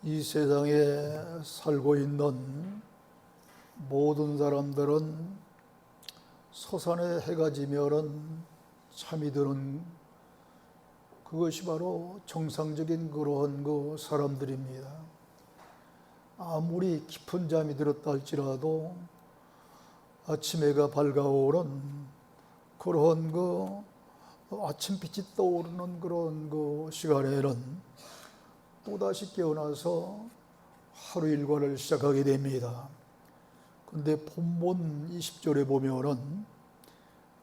이 세상에 살고 있는 모든 사람들은 서산에 해가 지면은 잠이 드는 그것이 바로 정상적인 그러한 사람들입니다. 아무리 깊은 잠이 들었다 할지라도 아침 해가 밝아오는 그러한 아침빛이 떠오르는 그런 시간에는 또다시 깨어나서 하루 일과를 시작하게 됩니다. 근데 본문 20절에 보면은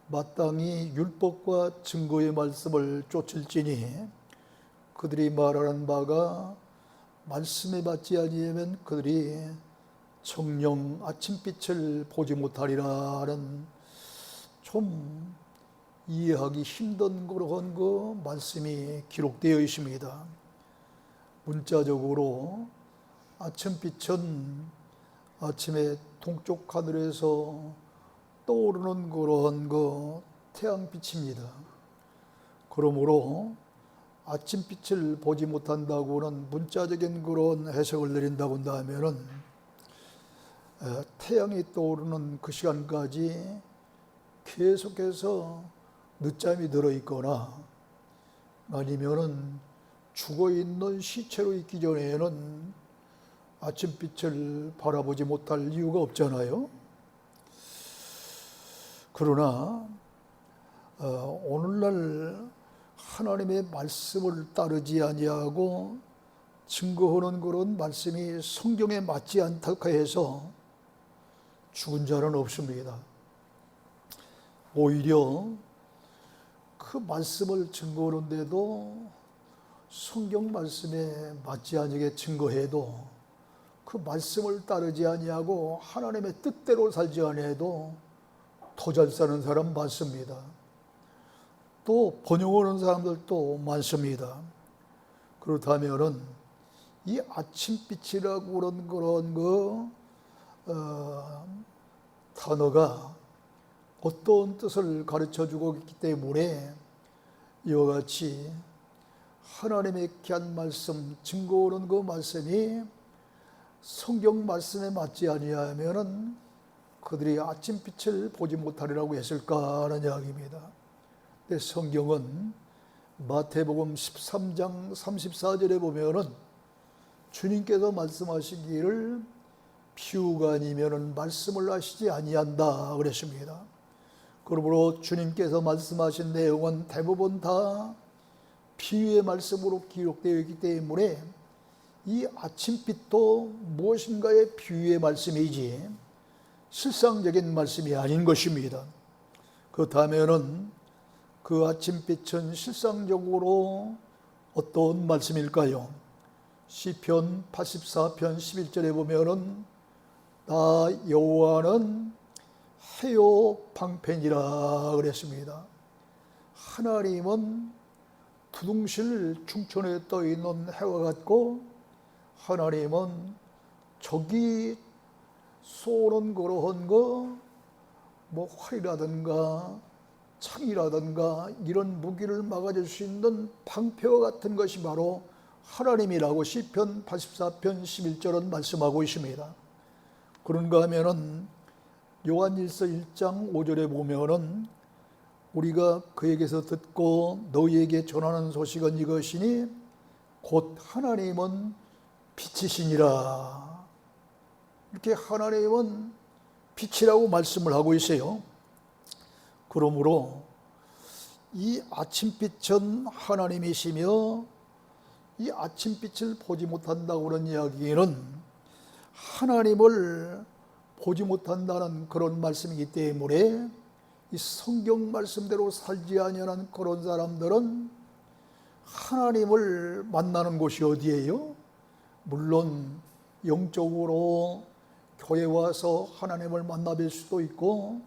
마땅히 율법과 증거의 말씀을 쫓을지니 그들이 말하는 바가 말씀에 맞지 아니하면 그들이 정녕 아침빛을 보지 못하리라는 좀 이해하기 힘든 그런 말씀이 기록되어 있습니다. 문자적으로 아침빛은 아침에 동쪽 하늘에서 떠오르는 그런 태양빛입니다. 그러므로 아침빛을 보지 못한다고는 문자적인 그런 해석을 내린다고 한다면은 태양이 떠오르는 그 시간까지 계속해서 늦잠이 들어있거나 아니면은 죽어있는 시체로 있기 전에는 아침빛을 바라보지 못할 이유가 없잖아요. 그러나 오늘날 하나님의 말씀을 따르지 아니하고 증거하는 그런 말씀이 성경에 맞지 않다고 해서 죽은 자는 없습니다. 오히려 그 말씀을 증거하는데도 성경 말씀에 맞지 아니게 증거해도 그 말씀을 따르지 아니하고 하나님의 뜻대로 살지 아니해도 더 잘 사는 사람 많습니다. 또 번영하는 사람들도 많습니다. 그렇다면은 이 아침빛이라고 그런 단어가 어떤 뜻을 가르쳐주고 있기 때문에 이와 같이 하나님의 귀한 말씀, 증거하는 그 말씀이 성경 말씀에 맞지 아니하면은 그들이 아침빛을 보지 못하리라고 했을까 하는 이야기입니다. 근데 성경은 마태복음 13장 34절에 보면은 주님께서 말씀하시기를 비유가 아니면은 말씀을 하시지 아니한다 그랬습니다. 그러므로 주님께서 말씀하신 내용은 대부분 다 비유의 말씀으로 기록되어 있기 때문에 이 아침빛도 무엇인가의 비유의 말씀이지 실상적인 말씀이 아닌 것입니다. 그렇다면은 그 아침빛은 실상적으로 어떤 말씀일까요? 시편 84편 11절에 보면은 나 여호와는 해요 방편이라 그랬습니다. 하나님은 두둥실 충천에 떠 있는 해와 같고 하나님은 저기 쏘는 그러한 활이라든가 창이라든가 이런 무기를 막아줄 수 있는 방패와 같은 것이 바로 하나님이라고 시편 84편 11절은 말씀하고 있습니다. 그런가 하면은 요한일서 1장 5절에 보면은 우리가 그에게서 듣고 너희에게 전하는 소식은 이것이니 곧 하나님은 빛이시니라. 이렇게 하나님은 빛이라고 말씀을 하고 있어요. 그러므로 이 아침빛은 하나님이시며 이 아침빛을 보지 못한다고 그런 이야기는 하나님을 보지 못한다는 그런 말씀이기 때문에 이 성경 말씀대로 살지 아니하는 그런 사람들은 하나님을 만나는 곳이 어디예요? 물론 영적으로 교회 와서 하나님을 만나뵐 수도 있고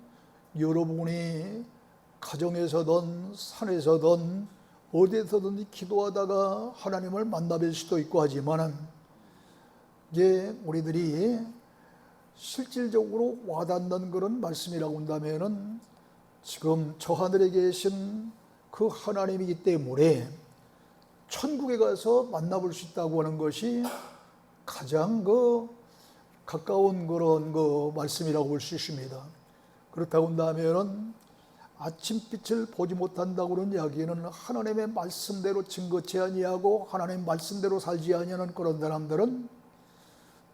여러분이 가정에서든 산에서든 어디에서든 기도하다가 하나님을 만나뵐 수도 있고 하지만 이제 우리들이 실질적으로 와닿는 그런 말씀이라고 한다면은 지금 저 하늘에 계신 그 하나님이기 때문에 천국에 가서 만나볼 수 있다고 하는 것이 가장 가까운 그런 말씀이라고 볼 수 있습니다. 그렇다고 한다면은 아침빛을 보지 못한다고 하는 이야기는 하나님의 말씀대로 증거치 아니하고 하나님의 말씀대로 살지 아니하는 그런 사람들은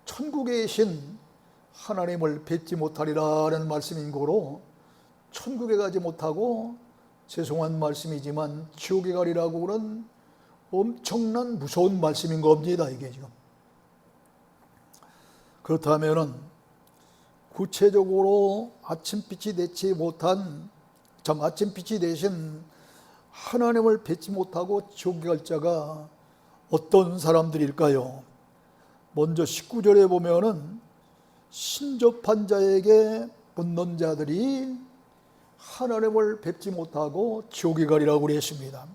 천국에 계신 하나님을 뵙지 못하리라는 말씀인 거로, 천국에 가지 못하고 죄송한 말씀이지만 지옥에 가리라고 하는 엄청난 무서운 말씀인 겁니다. 이게 지금. 그렇다면은 구체적으로 아침빛이 되지 못한, 아침빛이 되신 하나님을 뵙지 못하고 지옥에 갈 자가 어떤 사람들일까요? 먼저 19절에 보면은 신접한 자에게 묻는 자들이 하나님을 뵙지 못하고 지옥에 가리라고 그랬습니다.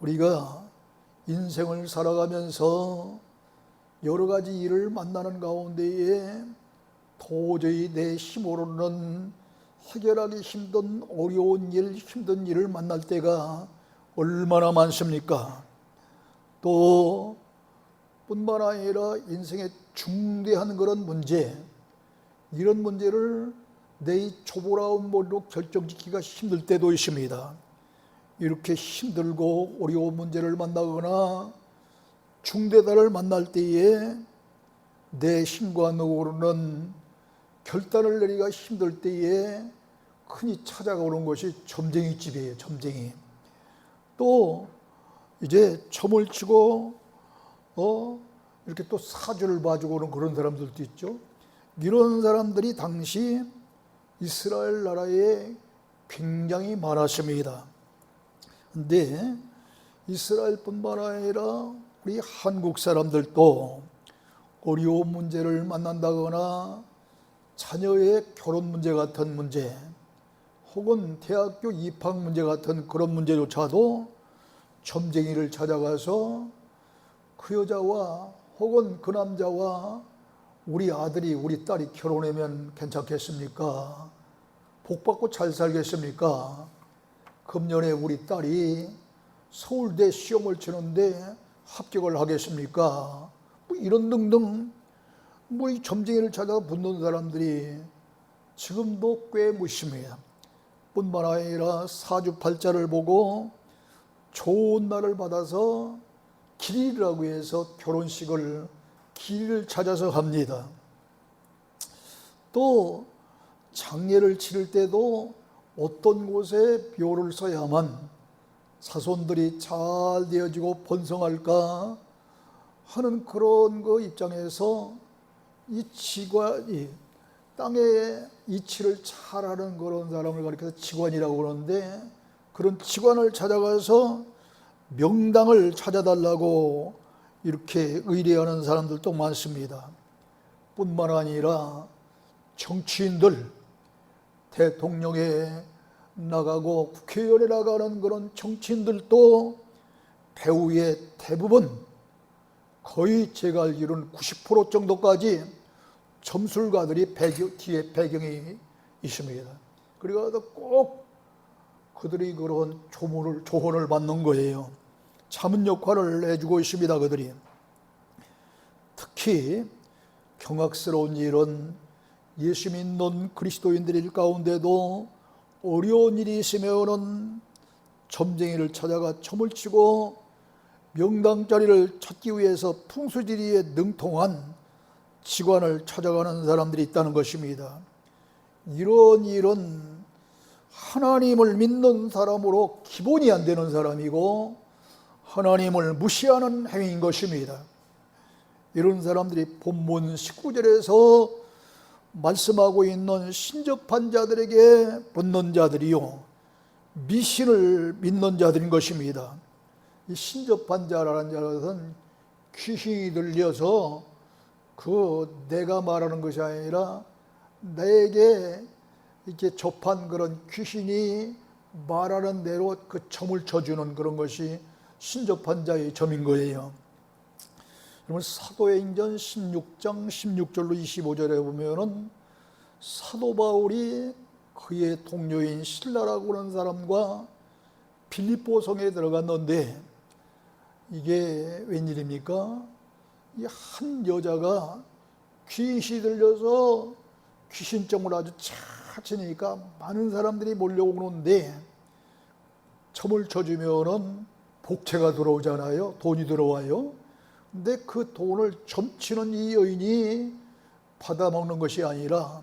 우리가 인생을 살아가면서 여러 가지 일을 만나는 가운데에 도저히 내 힘으로는 해결하기 힘든 어려운 일, 힘든 일을 만날 때가 얼마나 많습니까? 또 뿐만 아니라 인생의 중대한 그런 문제, 이런 문제를 내 초보라운 머리로 결정짓기가 힘들 때도 있습니다. 이렇게 힘들고 어려운 문제를 만나거나 중대단을 만날 때에 내 힘과 노고로는 결단을 내리기가 힘들 때에 흔히 찾아오는 것이 점쟁이 집이에요. 점쟁이. 또 이제 점을 치고 이렇게 또 사주를 봐주고 오는 그런 사람들도 있죠. 이런 사람들이 당시 이스라엘 나라에 굉장히 많았습니다. 근데 이스라엘뿐만 아니라 우리 한국 사람들도 어려운 문제를 만난다거나 자녀의 결혼 문제 같은 문제, 혹은 대학교 입학 문제 같은 그런 문제조차도 점쟁이를 찾아가서 그 여자와 혹은 그 남자와 우리 아들이 우리 딸이 결혼하면 괜찮겠습니까? 복받고 잘 살겠습니까? 금년에 우리 딸이 서울대 시험을 치는데 합격을 하겠습니까? 이런 등등 이 점쟁이를 찾아 묻는 사람들이 지금도 꽤 무심해요. 뿐만 아니라 사주팔자를 보고 좋은 날을 받아서 길이라고 해서 결혼식을 길을 찾아서 합니다. 또 장례를 치를 때도 어떤 곳에 묘를 써야만 자손들이 잘 되어지고 번성할까 하는 그런 입장에서 이 직관이 땅의 이치를 잘하는 그런 사람을 가리켜서 직관이라고 그러는데, 그런 직관을 찾아가서 명당을 찾아달라고 이렇게 의뢰하는 사람들도 많습니다. 뿐만 아니라 정치인들, 대통령에 나가고 국회의원에 나가는 그런 정치인들도 배후의 대부분, 거의 제가 알기로는 90% 정도까지 점술가들이 뒤에 배경이 있습니다. 그래서 꼭 그들이 그런 조언을 받는 거예요. 자문 역할을 해주고 있습니다. 그들이. 특히 경악스러운 일은 예수 믿는 그리스도인들 가운데도 어려운 일이 있으면은 점쟁이를 찾아가 점을 치고 명당 자리를 찾기 위해서 풍수지리에 능통한 직관을 찾아가는 사람들이 있다는 것입니다. 이런 일은 하나님을 믿는 사람으로 기본이 안 되는 사람이고 하나님을 무시하는 행위인 것입니다. 이런 사람들이 본문 19절에서 말씀하고 있는 신접한 자들에게 묻는 자들이요, 미신을 믿는 자들인 것입니다. 이 신접한 자라는 것은 귀신이 들려서 내가 말하는 것이 아니라 나에게 이렇게 접한 그런 귀신이 말하는 대로 그 점을 쳐주는 그런 것이 신접한 자의 점인 거예요. 그러면 사도행전 16장 16절로 25절에 보면은 사도 바울이 그의 동료인 실라라고 하는 사람과 빌립보 성에 들어갔는데, 이게 웬일입니까? 이 한 여자가 귀신이 들려서 귀신점을 아주 잘 치니까 많은 사람들이 몰려오는데 점을 쳐주면은 복채가 들어오잖아요. 돈이 들어와요. 근데 그 돈을 점치는 이 여인이 받아먹는 것이 아니라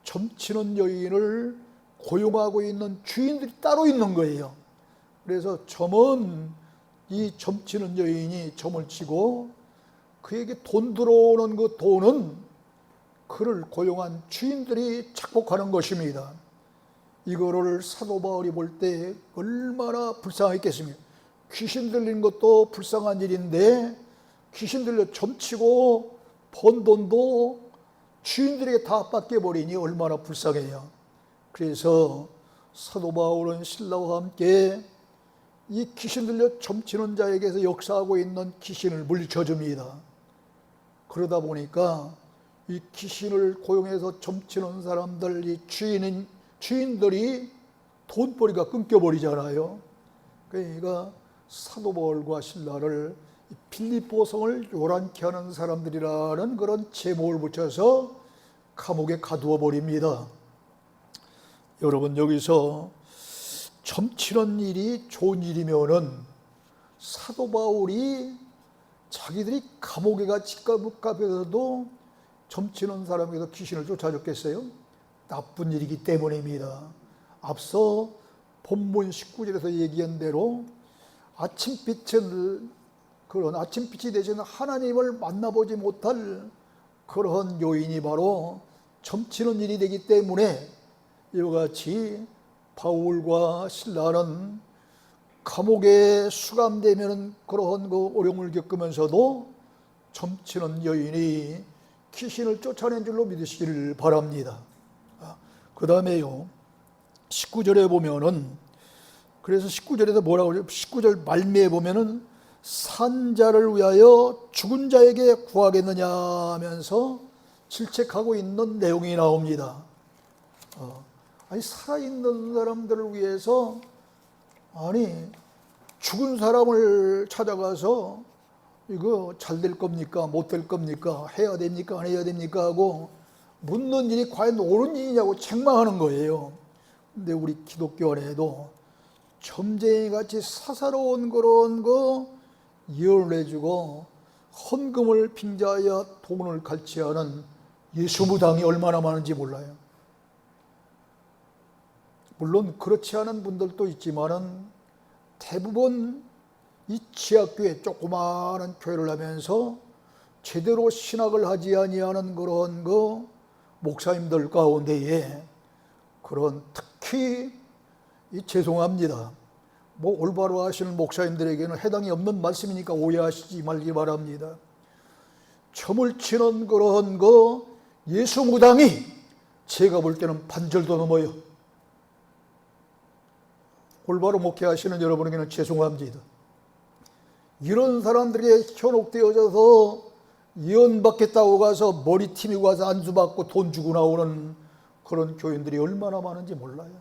점치는 여인을 고용하고 있는 주인들이 따로 있는 거예요. 그래서 점은 이 점치는 여인이 점을 치고 그에게 돈 들어오는 그 돈은 그를 고용한 주인들이 착복하는 것입니다. 이거를 사도 바울이 볼 때 얼마나 불쌍했겠습니까? 귀신 들린 것도 불쌍한 일인데 귀신 들려 점치고 번 돈도 주인들에게 다 뺏겨버리니 얼마나 불쌍해요. 그래서 사도 바울은 신라와 함께 이 귀신 들려 점치는 자에게서 역사하고 있는 귀신을 물리쳐 줍니다. 그러다 보니까 이 귀신을 고용해서 점치는 사람들, 이 주인들이 돈벌이가 끊겨버리잖아요. 그러니까 사도 바울과 신라를 빌립보 성을 요란케 하는 사람들이라는 그런 제목을 붙여서 감옥에 가두어 버립니다. 여러분, 여기서 점치는 일이 좋은 일이면은 사도 바울이 자기들이 감옥에 가 집값에서도 점치는 사람에게서 귀신을 쫓아줬겠어요? 나쁜 일이기 때문입니다. 앞서 본문 19절에서 얘기한 대로 그런 아침빛이 되시는 하나님을 만나보지 못할 그런 요인이 바로 점치는 일이 되기 때문에 이와 같이 바울과 신라는 감옥에 수감되면 그러한 그 어려움을 겪으면서도 점치는 여인이 귀신을 쫓아낸 줄로 믿으시기를 바랍니다. 그 다음에요, 19절에 보면은, 그래서 19절에서 뭐라고 그러죠? 19절 말미에 보면은 산 자를 위하여 죽은 자에게 구하겠느냐 하면서 질책하고 있는 내용이 나옵니다. 아니, 살아있는 사람들을 위해서, 아니, 죽은 사람을 찾아가서 이거 잘 될 겁니까? 못 될 겁니까? 해야 됩니까? 안 해야 됩니까? 하고 묻는 일이 과연 옳은 일이냐고 책망하는 거예요. 근데 우리 기독교 안에도 점쟁이 같이 사사로운 그런 거 예언을 해주고 헌금을 빙자하여 돈을 갈취하는 예수무당이 얼마나 많은지 몰라요. 물론 그렇지 않은 분들도 있지만은 대부분 이 지하교회, 조그마한 교회를 하면서 제대로 신학을 하지 아니하는 그런 그 목사님들 가운데에 그런 특히 죄송합니다. 뭐 올바로 하시는 목사님들에게는 해당이 없는 말씀이니까 오해하시지 말기 바랍니다. 점을 치는 그런 거 예수 무당이 제가 볼 때는 반절도 넘어요. 올바로 목회하시는 여러분에게는 죄송합니다. 이런 사람들에게 현혹되어져서 예언받겠다고 가서 머리 팀이고 가서 안수받고 돈 주고 나오는 그런 교인들이 얼마나 많은지 몰라요.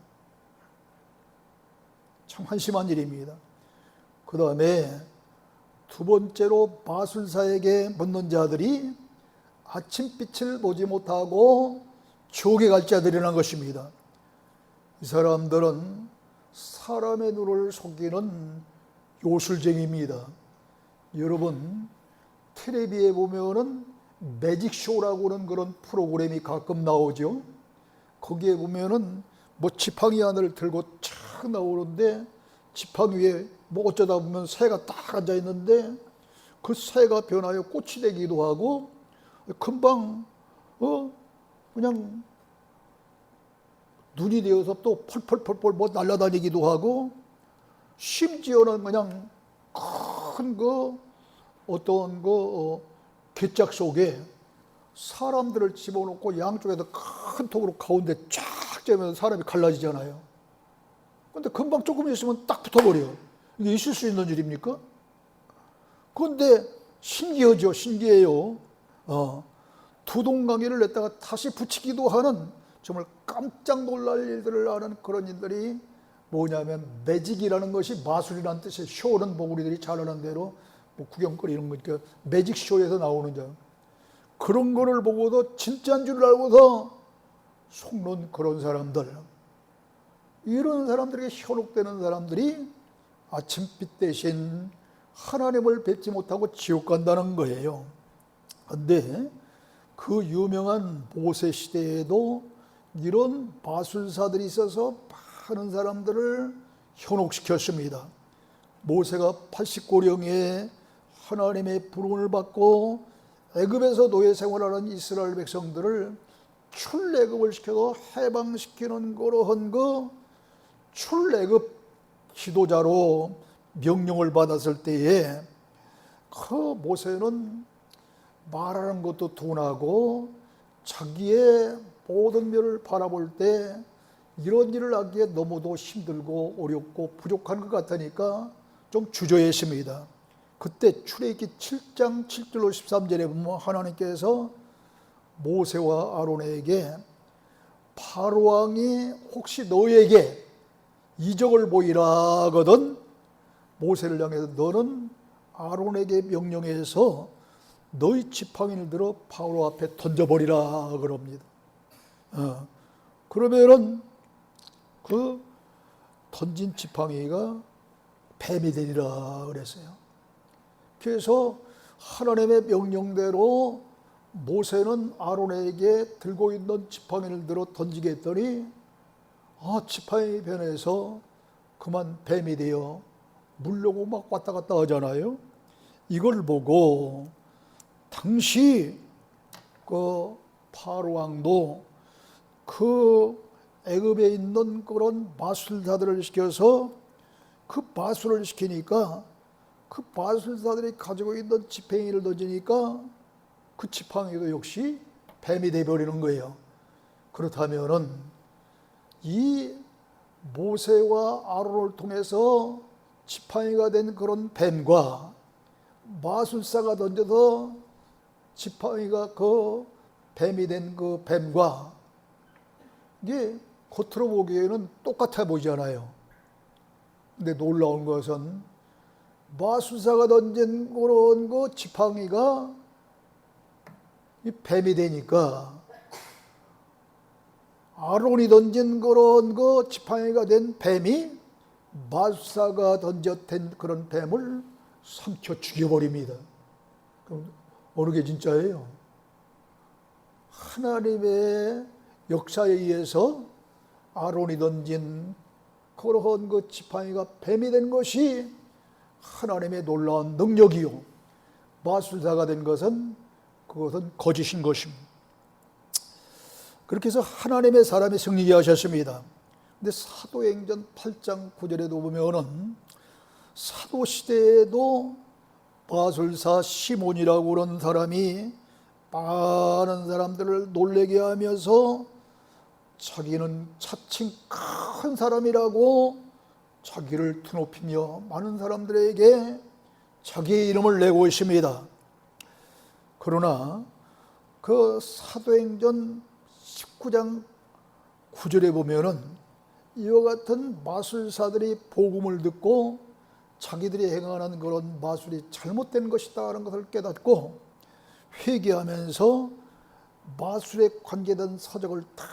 참 한심한 일입니다. 그 다음에 두 번째로 마술사에게 묻는 자들이 아침빛을 보지 못하고 지옥에 갈 자들이라는 것입니다. 이 사람들은 사람의 눈을 속이는 요술쟁이입니다. 여러분, 텔레비에 보면은 매직쇼라고 하는 그런 프로그램이 가끔 나오죠. 거기에 보면은 뭐 지팡이 하나를 들고 착 나오는데 지팡이 위에 뭐 어쩌다 보면 새가 딱 앉아 있는데 그 새가 변하여 꽃이 되기도 하고 금방 그냥 눈이 되어서 또 펄펄펄펄 뭐 날아다니기도 하고 심지어는 그냥 큰 어떤 괴짝 속에 사람들을 집어넣고 양쪽에서 큰 통으로 가운데 쫙 재면 사람이 갈라지잖아요. 근데 금방 조금 있으면 딱 붙어버려요. 이게 있을 수 있는 일입니까? 그런데 신기하죠. 신기해요. 두동강이를 냈다가 다시 붙이기도 하는 정말 깜짝 놀랄 일들을 하는 그런 일들이 뭐냐면 매직이라는 것이 마술이라는 뜻이에요. 쇼는 뭐 우리들이 잘 아는 대로 뭐 구경거리 이런 거니까 매직 쇼에서 나오는 점. 그런 거를 보고도 진짜인 줄 알고서 속는 그런 사람들. 이런 사람들에게 현혹되는 사람들이 아침빛 대신 하나님을 뵙지 못하고 지옥 간다는 거예요. 그런데 그 유명한 모세 시대에도 이런 마술사들이 있어서 많은 사람들을 현혹시켰습니다. 모세가 80고령에 하나님의 부름을 받고 애굽에서 노예 생활하는 이스라엘 백성들을 출애굽을 시켜서 해방시키는 그러한 그 출애굽 지도자로 명령을 받았을 때에 그 모세는 말하는 것도 둔하고 자기의 모든 면을 바라볼 때 이런 일을 하기에 너무도 힘들고 어렵고 부족한 것 같으니까 좀 주저했습니다. 그때 출애굽기 7장 7절로 13절에 보면 하나님께서 모세와 아론에게 바로 왕이 혹시 너에게 이적을 보이라 하거든 모세를 향해서 너는 아론에게 명령해서 너희 지팡이를 들어 바로 앞에 던져버리라 그럽니다. 그러면은 그 던진 지팡이가 뱀이 되리라 그랬어요. 그래서 하나님의 명령대로 모세는 아론에게 들고 있는 지팡이를 들어 던지게 했더니 지팡이 변해서 그만 뱀이 되어 물려고 막 왔다 갔다 하잖아요. 이걸 보고 당시 그 파로 왕도 그 애굽에 있는 그런 마술사들을 시켜서 그 마술을 시키니까 그 마술사들이 가지고 있는 지팡이를 던지니까 그 지팡이도 역시 뱀이 되어버리는 거예요. 그렇다면은 이 모세와 아론을 통해서 지팡이가 된 그런 뱀과 마술사가 던져서 지팡이가 그 뱀이 된 그 뱀과 이게 겉으로 보기에는 똑같아 보이잖아요. 근데 놀라운 것은 마술사가 던진 그런 그 지팡이가 이 뱀이 되니까 아론이 던진 그런 그 지팡이가 된 뱀이 마술사가 던졌던 그런 뱀을 삼켜 죽여버립니다. 그럼 어느 게 진짜예요? 하나님의 역사에 의해서 아론이 던진 그러한 그 지팡이가 뱀이 된 것이 하나님의 놀라운 능력이요. 마술사가 된 것은 그것은 거짓인 것입니다. 그렇게 해서 하나님의 사람이 승리케 하셨습니다. 근데 사도행전 8장 9절에도 보면은 사도시대에도 마술사 시몬이라고 하는 사람이 많은 사람들을 놀라게 하면서 자기는 차츰 큰 사람이라고 자기를 드높이며 많은 사람들에게 자기의 이름을 내고 있습니다. 그러나 그 사도행전 19장 9절에 보면은 이와 같은 마술사들이 복음을 듣고 자기들이 행하는 그런 마술이 잘못된 것이다 하는 것을 깨닫고 회개하면서 마술에 관계된 서적을 다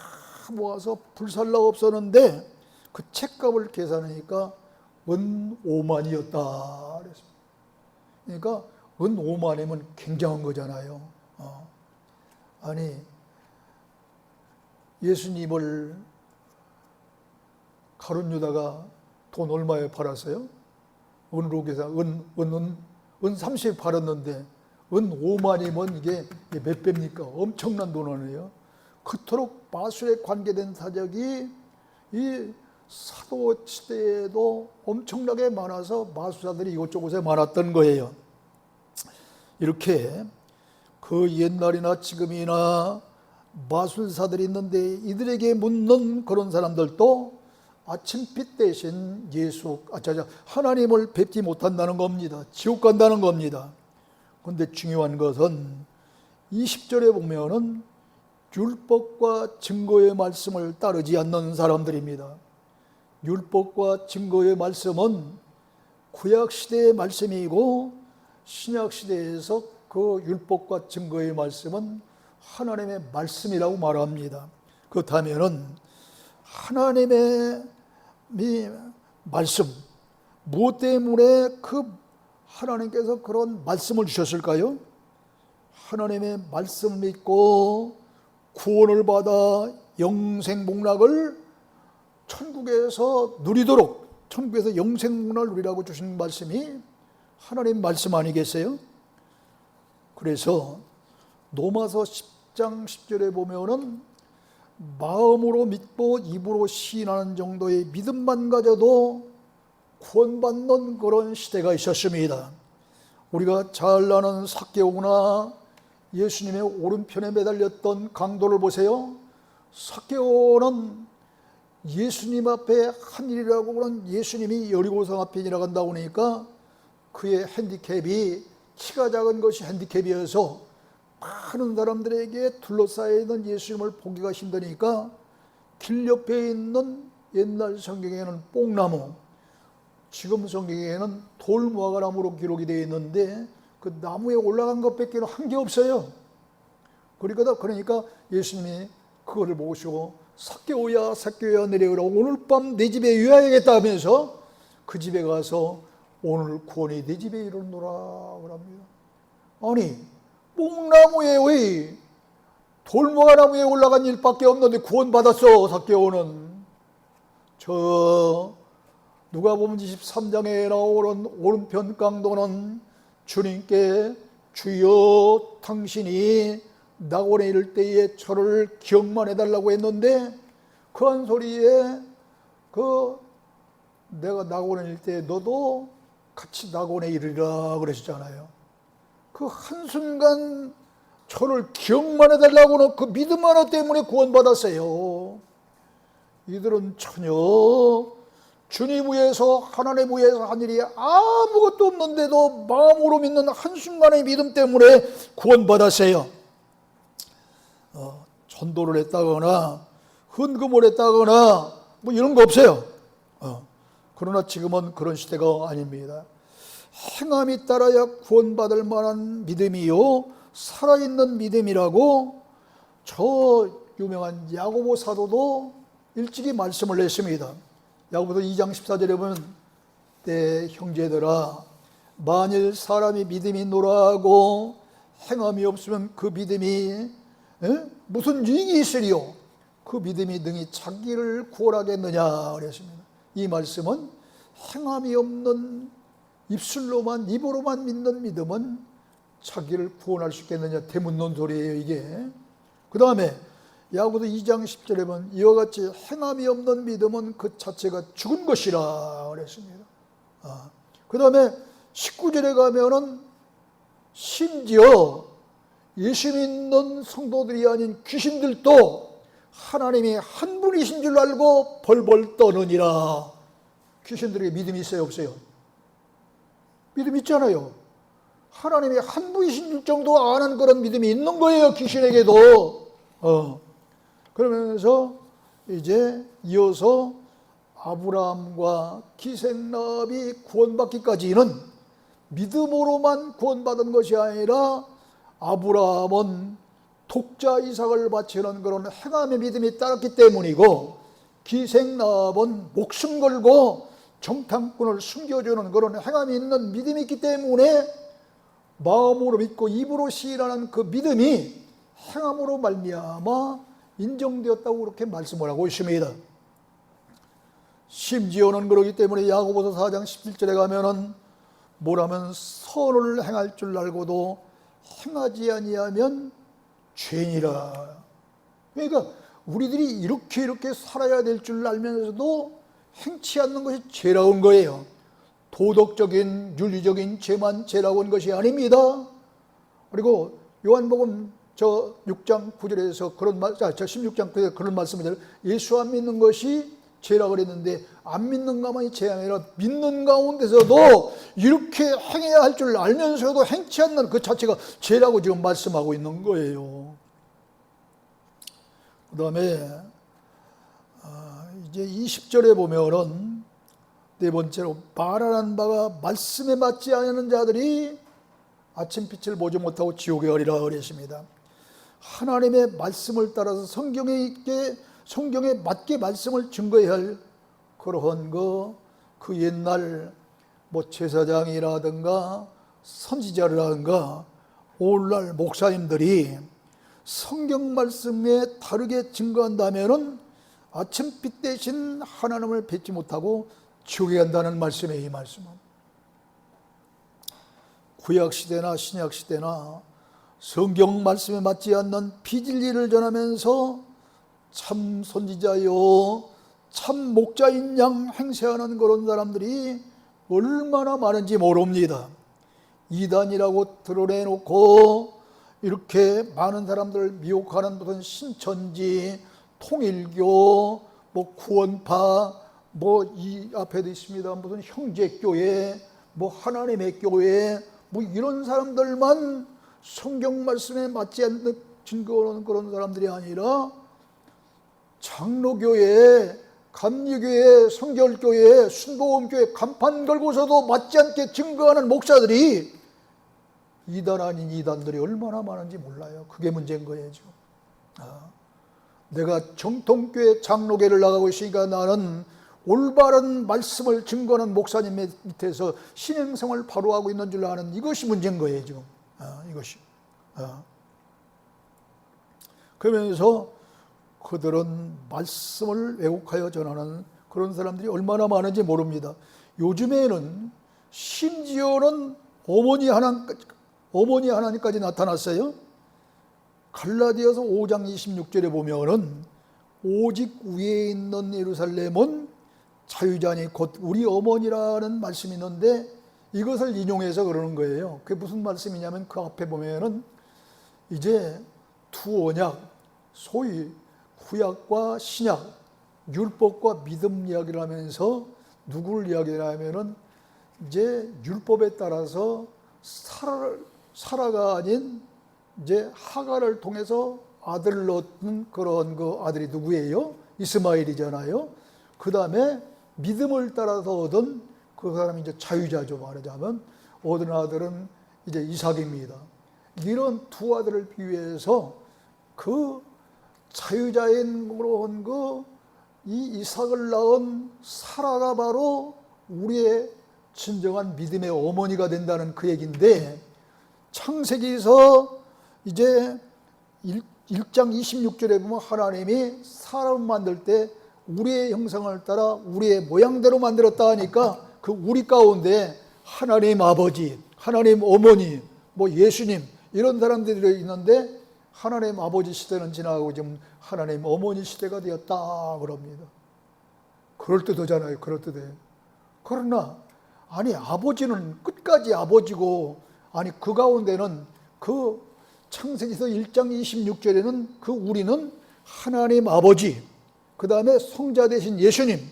모아서 불살라 없었는데 그 책값을 계산하니까 은 5만이었다 그랬습니다. 그러니까 은 5만이면 굉장한 거잖아요. 아니 예수님을 가룟 유다가 돈 얼마에 팔았어요? 은으로 계산 은 30 팔았는데 은 5만이면 이게 몇 배입니까? 엄청난 돈 아니에요? 그토록 마술에 관계된 사적이 이 사도 시대에도 엄청나게 많아서 마술사들이 이곳저곳에 많았던 거예요. 이렇게 그 옛날이나 지금이나 마술사들이 있는데 이들에게 묻는 그런 사람들도 아침빛 대신 하나님을 뵙지 못한다는 겁니다. 지옥 간다는 겁니다. 그런데 중요한 것은 20절에 보면은 율법과 증거의 말씀을 따르지 않는 사람들입니다. 율법과 증거의 말씀은 구약시대의 말씀이고 신약시대에서 그 율법과 증거의 말씀은 하나님의 말씀이라고 말합니다. 그렇다면 하나님의 말씀, 무엇 때문에 그 하나님께서 그런 말씀을 주셨을까요? 하나님의 말씀을 믿고 구원을 받아 영생복락을 천국에서 누리도록, 천국에서 영생복락을 누리라고 주신 말씀이 하나님 말씀 아니겠어요? 그래서 로마서 10장 10절에 보면은 마음으로 믿고 입으로 시인하는 정도의 믿음만 가져도 구원받는 그런 시대가 있었습니다. 우리가 잘 아는 삭개오나 예수님의 오른편에 매달렸던 강도를 보세요. 삭개오는 예수님 앞에 한 일이라고 그런 예수님이 여리고성 앞에 지나간다고 하니까 그의 핸디캡이 키가 작은 것이 핸디캡이어서 많은 사람들에게 둘러싸여 있는 예수님을 보기가 힘드니까 길 옆에 있는 옛날 성경에는 뽕나무, 지금 성경에는 돌무화과나무로 기록이 되어 있는데 그 나무에 올라간 것밖에 한 게 없어요. 그러니까 예수님이 그거를 보시고 삭개오야 삭개오야 내려오라, 오늘 밤 내 집에 유하야겠다 하면서 그 집에 가서 오늘 구원이 내 집에 이르노라 그럽니다. 아니 뽕나무에 왜 돌무화과나무에 올라간 일밖에 없는데 구원받았어. 삭개오는 저 누가복음 23장에 나오는 오른편 강도는 주님께 주여 당신이 낙원에 이를 때에 저를 기억만 해달라고 했는데 그 한 소리에 내가 낙원에 이를 때 너도 같이 낙원에 이르리라 그러셨잖아요. 그 한순간 저를 기억만 해달라고는 그 믿음 하나 때문에 구원받았어요. 이들은 전혀 주님 위해서 하나님 위해서 한 일이 아무것도 없는데도 마음으로 믿는 한순간의 믿음 때문에 구원받았어요. 전도를 했다거나 헌금을 했다거나 뭐 이런 거 없어요. 그러나 지금은 그런 시대가 아닙니다. 행함이 따라야 구원받을 만한 믿음이요 살아있는 믿음이라고 저 유명한 야고보 사도도 일찍이 말씀을 냈습니다. 야고보서 2장 14절에 보면 내 형제들아 만일 사람이 믿음이 있노라 하고 행함이 없으면 그 믿음이 무슨 유익이 있으리요? 그 믿음이 능히 자기를 구원하겠느냐 그랬습니다. 이 말씀은 행함이 없는 입으로만 믿는 믿음은 자기를 구원할 수 있겠느냐 대묻는 소리예요 이게. 그 다음에 야고보서 2장 10절에 보면 이와 같이 행함이 없는 믿음은 그 자체가 죽은 것이라 그랬습니다. 그 다음에 19절에 가면은 심지어 예수 믿는 성도들이 아닌 귀신들도 하나님이 한 분이신 줄 알고 벌벌 떠느니라. 귀신들에게 믿음이 있어요 없어요? 믿음 있잖아요. 하나님이 한 분이신 줄 정도 아는 그런 믿음이 있는 거예요 귀신에게도. 그러면서 이제 이어서 아브라함과 기생라합이 구원받기까지는 믿음으로만 구원받은 것이 아니라 아브라함은 독자 이삭을 바치는 그런 행함의 믿음이 따랐기 때문이고 기생라합은 목숨 걸고 정탐꾼을 숨겨주는 그런 행함이 있는 믿음이 있기 때문에 마음으로 믿고 입으로 시인하는 그 믿음이 행함으로 말미암아 인정되었다고 그렇게 말씀을 하고 있습니다. 심지어는 그러기 때문에 야고보서 4장 17절에 가면은 뭐라면 선을 행할 줄 알고도 행하지 아니하면 죄니라. 그러니까 우리들이 이렇게 살아야 될 줄 알면서도 행치 않는 것이 죄라운 거예요. 도덕적인 윤리적인 죄만 죄라고 하는 것이 아닙니다. 그리고 요한복음 6장 9절에서 그런 16장 9절에 그런 말씀을 예수 안 믿는 것이 죄라고 그랬는데 안 믿는 가만히 죄가 아니라 믿는 가운데서도 이렇게 행해야 할 줄 알면서도 행치 않는 그 자체가 죄라고 지금 말씀하고 있는 거예요. 그 다음에 이제 20절에 보면은 네 번째로 말하는 바가 말씀에 맞지 않는 자들이 아침빛을 보지 못하고 지옥에 가리라 그랬습니다. 하나님의 말씀을 따라서 성경에 맞게 말씀을 증거해야 할 그러한 그 옛날 뭐 제사장이라든가 선지자라든가 오늘날 목사님들이 성경 말씀에 다르게 증거한다면은 아침빛 대신 하나님을 뵙지 못하고 지옥에 간다는 말씀이에요. 이 말씀은 구약 시대나 신약 시대나 성경 말씀에 맞지 않는 비진리를 전하면서 참 선지자요 참 목자인 양 행세하는 그런 사람들이 얼마나 많은지 모릅니다. 이단이라고 드러내놓고 이렇게 많은 사람들을 미혹하는 무슨 신천지, 통일교, 뭐 구원파, 뭐 이 앞에도 있습니다. 무슨 형제교회, 뭐 하나님의 교회, 뭐 이런 사람들만 성경 말씀에 맞지 않는 증거하는 그런 사람들이 아니라 장로교회, 감리교회, 성결교회, 순복음교회 간판 걸고서도 맞지 않게 증거하는 목사들이 이단 아닌 이단들이 얼마나 많은지 몰라요. 그게 문제인 거예요 지금. 내가 정통교회 장로교회를 나가고 있으니까 나는 올바른 말씀을 증거하는 목사님 밑에서 신행생활을 바로 하고 있는 줄 아는 이것이 문제인 거예요 지금. 이것이. 그러면서 그들은 말씀을 왜곡하여 전하는 그런 사람들이 얼마나 많은지 모릅니다. 요즘에는 심지어는 어머니 하나님까지 나타났어요. 갈라디아서 5장 26절에 보면은 오직 위에 있는 예루살렘은 자유자니 곧 우리 어머니라는 말씀이 있는데 이것을 인용해서 그러는 거예요. 그게 무슨 말씀이냐면 그 앞에 보면은 이제 두 언약, 소위 구약과 신약, 율법과 믿음 이야기를 하면서 누구를 이야기하면은 이제 율법에 따라서 사라가 아닌 이제 하갈을 통해서 아들을 얻는 그런 그 아들이 누구예요? 이스마엘이잖아요. 그 다음에 믿음을 따라서 얻은 그 사람이 이제 자유자죠. 말하자면 얻은 아들은 이제 이삭입니다. 이런 두 아들을 비유해서 그 자유자인 그런 이 이삭을 낳은 사라가 바로 우리의 진정한 믿음의 어머니가 된다는 그 얘기인데 창세기에서 이제 1장 26절에 보면 하나님이 사람을 만들 때 우리의 형상을 따라 우리의 모양대로 만들었다 하니까 그 우리 가운데 하나님 아버지, 하나님 어머니, 뭐 예수님 이런 사람들이 있는데 하나님 아버지 시대는 지나가고 지금 하나님 어머니 시대가 되었다 그럽니다. 그럴듯하잖아요. 그럴듯해. 그러나 아니 아버지는 끝까지 아버지고 아니 그 가운데는 그 창세기서 1장 26절에는 그 우리는 하나님 아버지 그 다음에 성자 되신 예수님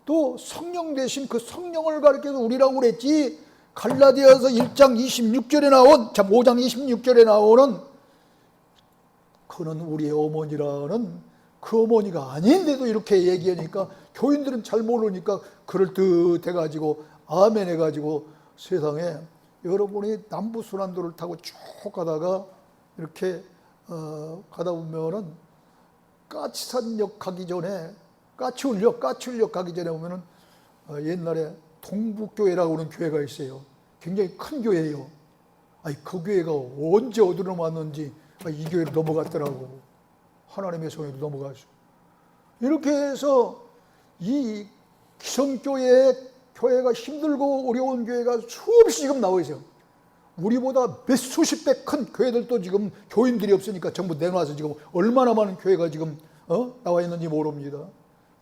또 성령 되신 그 성령을 가리켜서 우리라고 그랬지 갈라디아서 1장 26절에 나온 5장 26절에 나오는 그는 우리의 어머니라는 그 어머니가 아닌데도 이렇게 얘기하니까 교인들은 잘 모르니까 그럴듯해가지고 아멘 해가지고 세상에 여러분이 남부순환도를 타고 쭉 가다가 이렇게 가다 보면은 까치산역 가기 전에 까치울역 가기 전에 보면은 옛날에 동북교회라고 하는 교회가 있어요. 굉장히 큰 교회예요. 아니 그 교회가 언제 어디로 왔는지 이 교회로 넘어갔더라고. 하나님의 손에도 넘어가죠. 이렇게 해서 이 기성교회가 힘들고 어려운 교회가 수없이 지금 나와 있어요. 우리보다 몇 수십 배 큰 교회들도 지금 교인들이 없으니까 전부 내놔서 지금 얼마나 많은 교회가 지금 나와 있는지 모릅니다.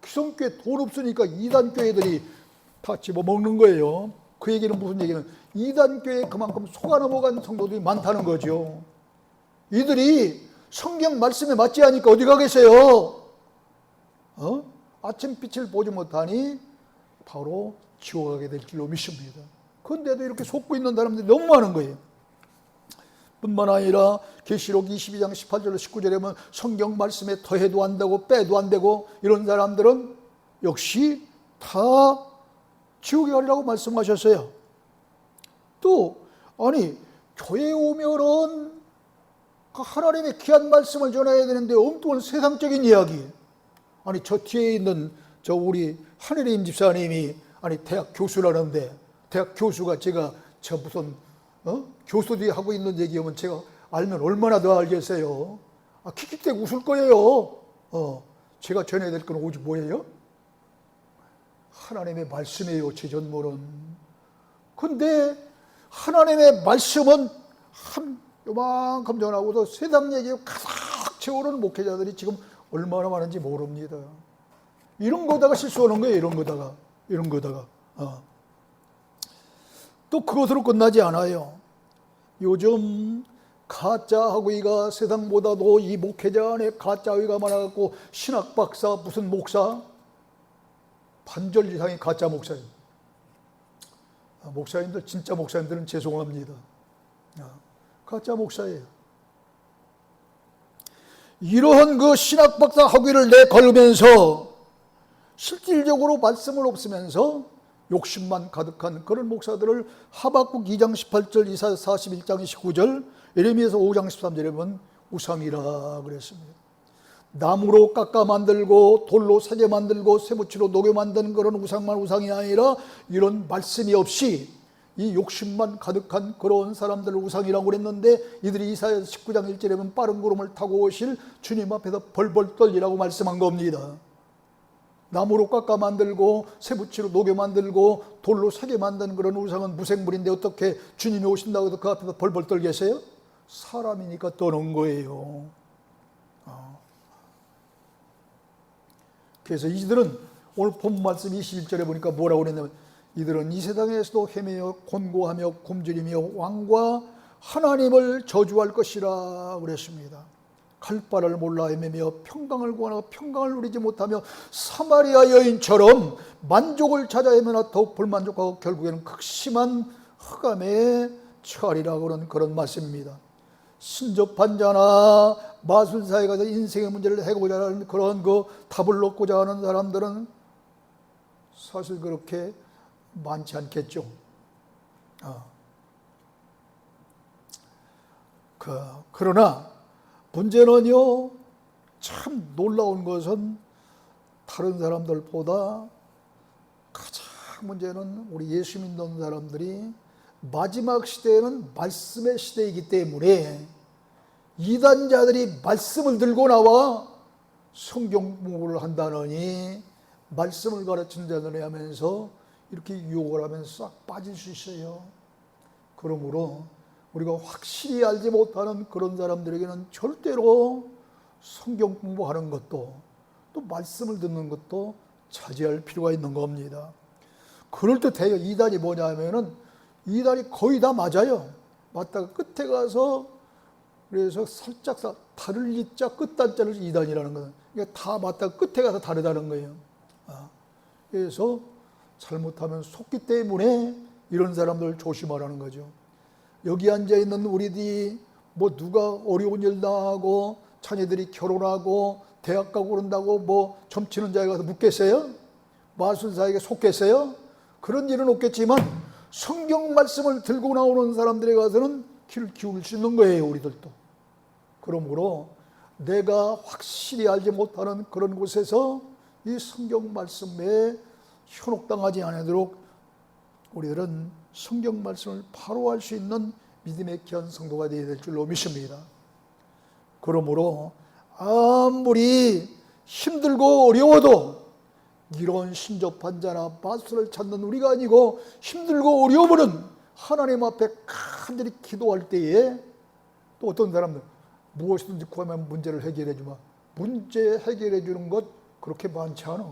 기성교회 돈 없으니까 이단교회들이 다 집어먹는 거예요. 그 얘기는 무슨 얘기는 이단교회에 그만큼 속아 넘어간 성도들이 많다는 거죠. 이들이 성경 말씀에 맞지 않으니까 어디 가겠어요? 아침빛을 보지 못하니 바로 지옥 가게 될 줄로 믿습니다. 그런데도 이렇게 속고 있는 사람들이 너무 많은 거예요. 뿐만 아니라 계시록 22장 18절 19절에 보면 성경 말씀에 더해도 안 되고 빼도 안 되고 이런 사람들은 역시 다 지옥에 가리라고 말씀하셨어요. 또 아니 교회에 오면은 하나님의 귀한 말씀을 전해야 되는데 엉뚱한 세상적인 이야기. 아니 저 뒤에 있는 저 우리 하늘의 집사님이 아니 대학 교수라는데 대학 교수가 제가 저 무슨 교수들이 하고 있는 얘기하면 제가 알면 얼마나 더 알겠어요. 킥킥대고 웃을 거예요. 제가 전해야 될 건 오직 뭐예요? 하나님의 말씀이에요. 제 전문은. 근데 하나님의 말씀은 한 요만큼 전하고도 세상 얘기에 가득 채우는 목회자들이 지금 얼마나 많은지 모릅니다. 이런 거다가 실수하는 거예요. 이런 거다가. 또 그것으로 끝나지 않아요. 요즘 가짜 학위가 세상보다도 이 목회자 안에 가짜 학위가 많아갖고 신학 박사 무슨 목사 반절 이상이 가짜 목사예요. 목사님들 진짜 목사님들은 죄송합니다. 가짜 목사예요. 이러한 그 신학 박사 학위를 내걸으면서 실질적으로 말씀을 없으면서 욕심만 가득한 그런 목사들을 하박국 2장 18절, 이사야 41장 19절, 예레미야서 5장 13절에 보면 우상이라 그랬습니다. 나무로 깎아 만들고 돌로 새게 만들고 쇠붙이로 녹여 만드는 그런 우상만 우상이 아니라 이런 말씀이 없이 이 욕심만 가득한 그런 사람들을 우상이라고 그랬는데 이들이 이사야 19장 1절에 보면 빠른 구름을 타고 오실 주님 앞에서 벌벌 떨리라고 말씀한 겁니다. 나무로 깎아 만들고 쇠붙이로 녹여 만들고 돌로 새게 만드는 그런 우상은 무생물인데 어떻게 주님이 오신다고 해서 그 앞에서 벌벌 떨겠어요? 사람이니까 떠는 거예요. 그래서 이들은 오늘 본 말씀 21절에 보니까 뭐라고 그랬냐면 이들은 이 세상에서도 헤매어 곤고하며 굶주리며 왕과 하나님을 저주할 것이라 그랬습니다. 갈 바를 몰라 헤매며 평강을 구하나 평강을 누리지 못하며 사마리아 여인처럼 만족을 찾아 헤매나 더욱 불만족하고 결국에는 극심한 흑암에 처하리라 그런 말씀입니다. 신접한 자나 마술사에 가서 인생의 문제를 해고자 하는 그런 그 답을 얻고자 하는 사람들은 사실 그렇게 많지 않겠죠. 그러나 문제는요, 참 놀라운 것은 다른 사람들보다 가장 문제는 우리 예수 믿는 사람들이 마지막 시대에는 말씀의 시대이기 때문에 이단자들이 말씀을 들고 나와 성경 공부를 한다느니 말씀을 가르친다느니 하면서 이렇게 유혹을 하면서 싹 빠질 수 있어요. 그러므로 우리가 확실히 알지 못하는 그런 사람들에게는 절대로 성경 공부하는 것도 또 말씀을 듣는 것도 자제할 필요가 있는 겁니다. 그럴듯해요. 이단이 뭐냐 하면은 이단이 거의 다 맞아요. 맞다가 끝에 가서 그래서 살짝 다를 이자 끝단자를 이단이라는 거예요. 그러니까 다 맞다가 끝에 가서 다르다는 거예요. 그래서 잘못하면 속기 때문에 이런 사람들 조심하라는 거죠. 여기 앉아있는 우리들이 뭐 누가 어려운 일 당하고 자녀들이 결혼하고 대학 가고 그런다고 뭐 점치는 자에 가서 묻겠어요? 마술사에게 속겠어요? 그런 일은 없겠지만 성경 말씀을 들고 나오는 사람들에 가서는 귀를 기울일 수 있는 거예요. 우리들도. 그러므로 내가 확실히 알지 못하는 그런 곳에서 이 성경 말씀에 현혹당하지 않도록 우리들은 성경 말씀을 바로 알 수 있는 믿음의 귀한 성도가 되어야 될 줄로 믿습니다. 그러므로 아무리 힘들고 어려워도 이런 신접한 자나 마술을 찾는 우리가 아니고 힘들고 어려우면 하나님 앞에 간절히 기도할 때에 또 어떤 사람들 무엇이든지 구하면 문제를 해결해 주마. 문제 해결해 주는 것 그렇게 많지 않아.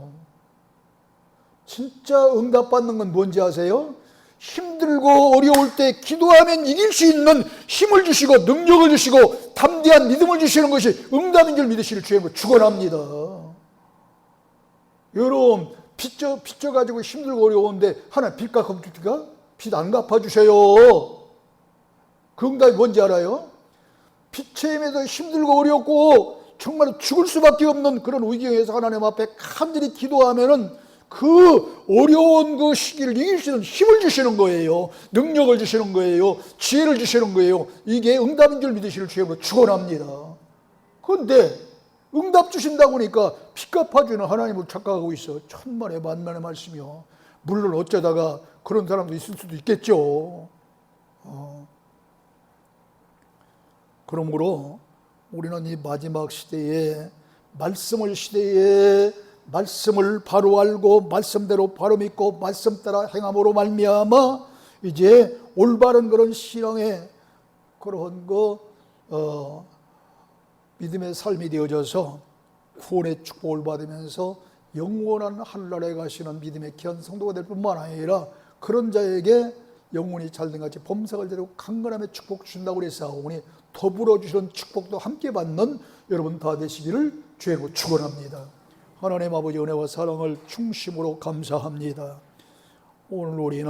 진짜 응답받는 건 뭔지 아세요? 힘들고 어려울 때 기도하면 이길 수 있는 힘을 주시고 능력을 주시고 담대한 믿음을 주시는 것이 응답인 줄 믿으시길 주의 축원합니다. 여러분 빚져가지고 힘들고 어려운데 하나님 빚 갚아주니까 빚 안 갚아주셔요. 그 응답이 뭔지 알아요? 빚체임에도 힘들고 어렵고 정말 죽을 수밖에 없는 그런 위기에서 하나님 앞에 간절히 기도하면은 그 어려운 그 시기를 이길 수 있는 힘을 주시는 거예요. 능력을 주시는 거예요. 지혜를 주시는 거예요. 이게 응답인 줄 믿으시는 주님으로 축원합니다. 그런데 응답 주신다고 하니까 빚 갚아주는 하나님을 착각하고 있어. 천만의 만만의 말씀이요. 물론 어쩌다가 그런 사람도 있을 수도 있겠죠. 그러므로 우리는 이 마지막 시대에 말씀을 바로 알고 말씀대로 바로 믿고 말씀 따라 행함으로 말미암아 이제 올바른 그런 신앙의 그런 믿음의 삶이 되어져서 구원의 축복을 받으면서 영원한 하늘나라에 가시는 믿음의 귀한 성도가 될 뿐만 아니라 그런 자에게 영혼이 잘된 같이 범사를 데리고 강건함의 축복 주신다고 그랬사오니 더불어 주시는 축복도 함께 받는 여러분 다 되시기를 주의로 축원합니다. 하나님 아버지 은혜와 사랑을 충심으로 감사합니다. 오늘 우리는